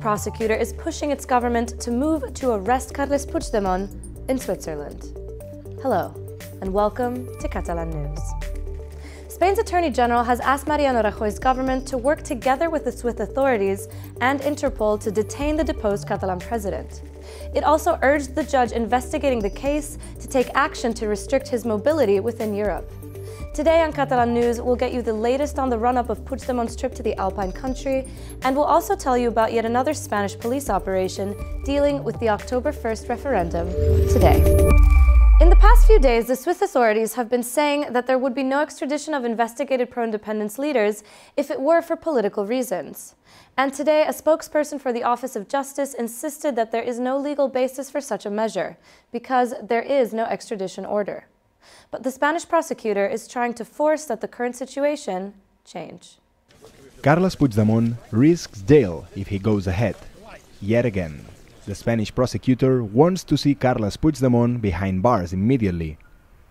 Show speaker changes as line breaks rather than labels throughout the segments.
prosecutor is pushing its government to move to arrest Carles Puigdemont in Switzerland. Hello, and welcome to Catalan News. Spain's Attorney General has asked Mariano Rajoy's government to work together with the Swiss authorities and Interpol to detain the deposed Catalan president. It also urged the judge investigating the case to take action to restrict his mobility within Europe. Today on Catalan News, we'll get you the latest on the run-up of Puigdemont's trip to the Alpine country, and we'll also tell you about yet another Spanish police operation dealing with the October 1st referendum today. In the past few days, the Swiss authorities have been saying that there would be no extradition of investigated pro-independence leaders if it were for political reasons. And today, a spokesperson for the Office of Justice insisted that there is no legal basis for such a measure, because there is no extradition order. But the Spanish prosecutor is trying to force that the current situation change.
Carles Puigdemont risks jail if he goes ahead, yet again. The Spanish prosecutor wants to see Carles Puigdemont behind bars immediately.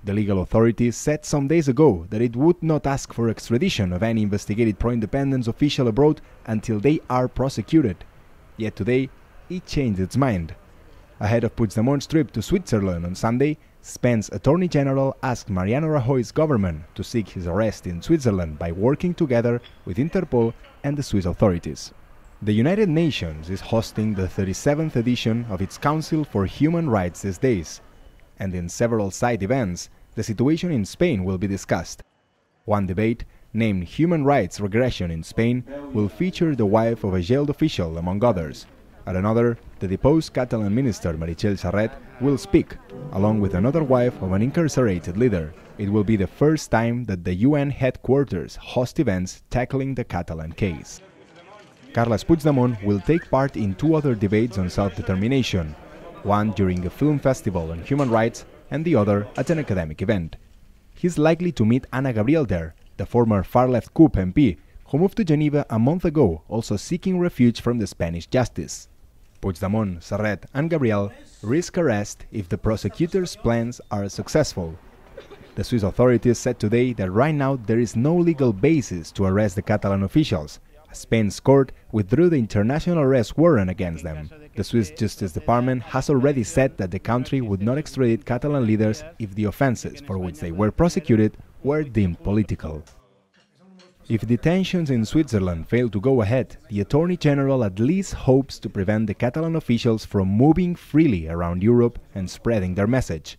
The legal authorities said some days ago that it would not ask for extradition of any investigated pro-independence official abroad until they are prosecuted. Yet today, it changed its mind. Ahead of Puigdemont's trip to Switzerland on Sunday, Spain's Attorney General asked Mariano Rajoy's government to seek his arrest in Switzerland by working together with Interpol and the Swiss authorities. The United Nations is hosting the 37th edition of its Council for Human Rights these days, and in several side events, the situation in Spain will be discussed. One debate, named Human Rights Regression in Spain, will feature the wife of a jailed official, among others. At another, the deposed Catalan minister Meritxell Serret will speak, along with another wife of an incarcerated leader. It will be the first time that the UN headquarters host events tackling the Catalan case. Carles Puigdemont will take part in two other debates on self-determination, one during a film festival on human rights and the other at an academic event. He's likely to meet Ana Gabriel there, the former far-left CUP MP, who moved to Geneva a month ago, also seeking refuge from the Spanish justice. Puigdemont, Serret and Gabriel risk arrest if the prosecutor's plans are successful. The Swiss authorities said today that right now there is no legal basis to arrest the Catalan officials. Spain's court withdrew the international arrest warrant against them. The Swiss Justice Department has already said that the country would not extradite Catalan leaders if the offenses for which they were prosecuted were deemed political. If detentions in Switzerland fail to go ahead, the Attorney General at least hopes to prevent the Catalan officials from moving freely around Europe and spreading their message.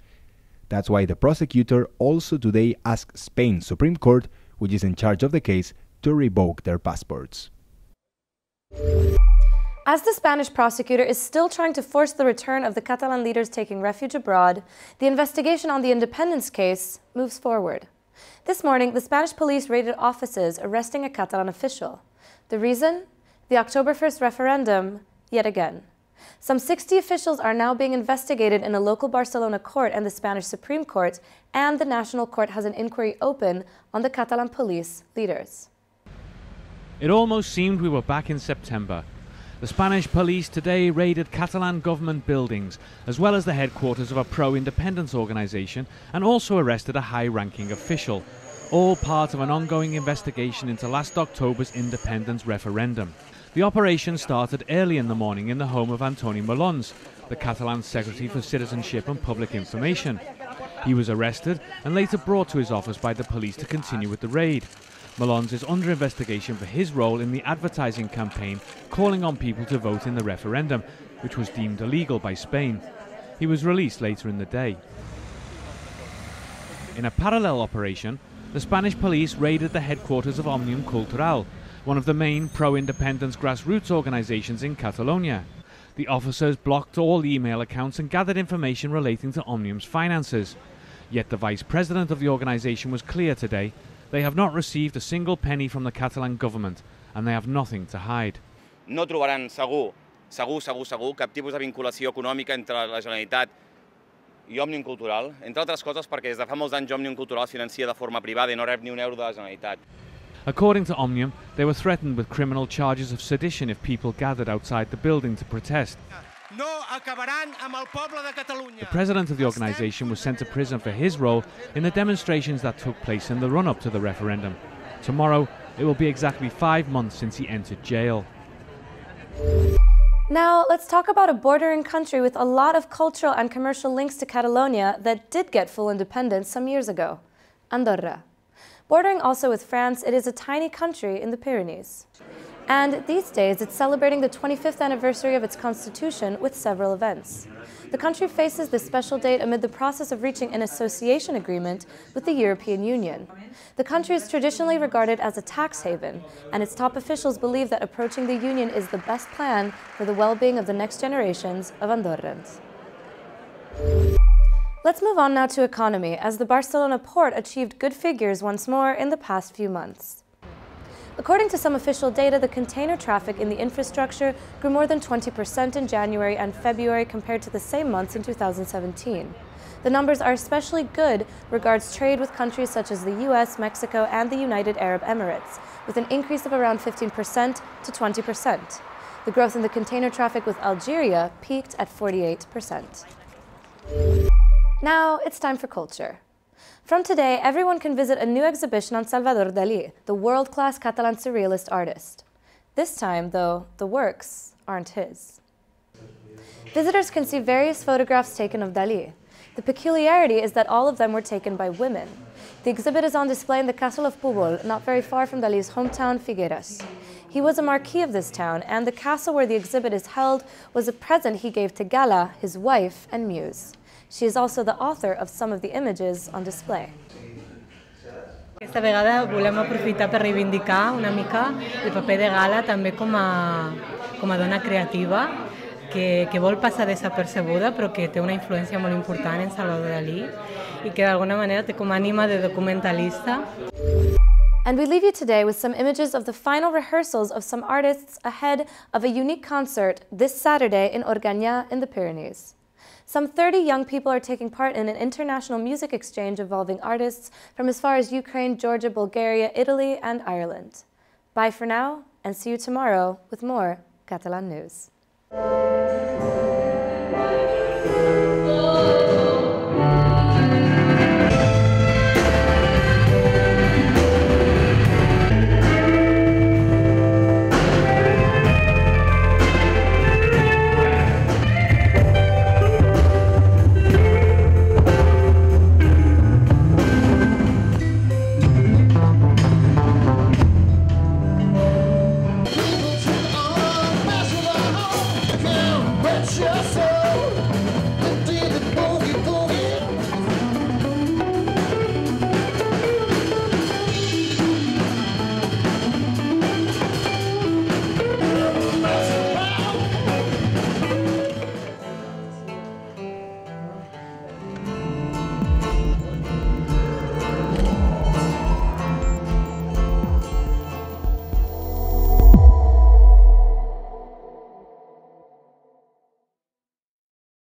That's why the prosecutor also today asked Spain's Supreme Court, which is in charge of the case, to revoke their passports.
As the Spanish prosecutor is still trying to force the return of the Catalan leaders taking refuge abroad, the investigation on the independence case moves forward. This morning, the Spanish police raided offices arresting a Catalan official. The reason? The October 1st referendum, yet again. Some 60 officials are now being investigated in a local Barcelona court and the Spanish Supreme Court, and the National Court has an inquiry open on the Catalan police leaders.
It almost seemed we were back in September. The Spanish police today raided Catalan government buildings, as well as the headquarters of a pro-independence organisation, and also arrested a high-ranking official, all part of an ongoing investigation into last October's independence referendum. The operation started early in the morning in the home of Antoni Molons, the Catalan Secretary for Citizenship and Public Information. He was arrested and later brought to his office by the police to continue with the raid. Molons is under investigation for his role in the advertising campaign calling on people to vote in the referendum, which was deemed illegal by Spain. He was released later in the day. In a parallel operation, the Spanish police raided the headquarters of Òmnium Cultural, one of the main pro-independence grassroots organisations in Catalonia. The officers blocked all email accounts and gathered information relating to Òmnium's finances. Yet the vice president of the organisation was clear today. They have not received a single penny from the Catalan government, and they have nothing to hide.
No trobaran segur cap tipus de vinculació econòmica entre la Generalitat i Òmnium Cultural, entre altres coses perquè des de fa molts anys Òmnium Cultural es financia de forma privada i no rep ni un euro de la Generalitat.
According to Òmnium, they were threatened with criminal charges of sedition if people gathered outside the building to protest. The president of the organisation was sent to prison for his role in the demonstrations that took place in the run-up to the referendum. Tomorrow, it will be exactly 5 months since he entered jail.
Now, let's talk about a bordering country with a lot of cultural and commercial links to Catalonia that did get full independence some years ago, Andorra. Bordering also with France, it is a tiny country in the Pyrenees. And these days, it's celebrating the 25th anniversary of its constitution with several events. The country faces this special date amid the process of reaching an association agreement with the European Union. The country is traditionally regarded as a tax haven, and its top officials believe that approaching the Union is the best plan for the well-being of the next generations of Andorrans. Let's move on now to economy, as the Barcelona port achieved good figures once more in the past few months. According to some official data, the container traffic in the infrastructure grew more than 20% in January and February compared to the same months in 2017. The numbers are especially good regards trade with countries such as the US, Mexico, and the United Arab Emirates, with an increase of around 15% to 20%. The growth in the container traffic with Algeria peaked at 48%. Now it's time for culture. From today, everyone can visit a new exhibition on Salvador Dalí, the world-class Catalan surrealist artist. This time, though, the works aren't his. Visitors can see various photographs taken of Dalí. The peculiarity is that all of them were taken by women. The exhibit is on display in the castle of Púbol, not very far from Dalí's hometown, Figueras. He was a marquis of this town, and the castle where the exhibit is held was a present he gave to Gala, his wife and muse. She is also the author of some of the images on display.
Aquesta vegada volem aprofitar per reivindicar una mica el paper de Gala també com a dona creativa que vol passar desapercebuda però que té una influència molt important en Salvador Dalí i que d'alguna manera té com ànima de documentalista.
And we leave you today with some images of the final rehearsals of some artists ahead of a unique concert this Saturday in Organyà in the Pyrenees. Some 30 young people are taking part in an international music exchange involving artists from as far as Ukraine, Georgia, Bulgaria, Italy, and Ireland. Bye for now, and see you tomorrow with more Catalan news.
Your soul.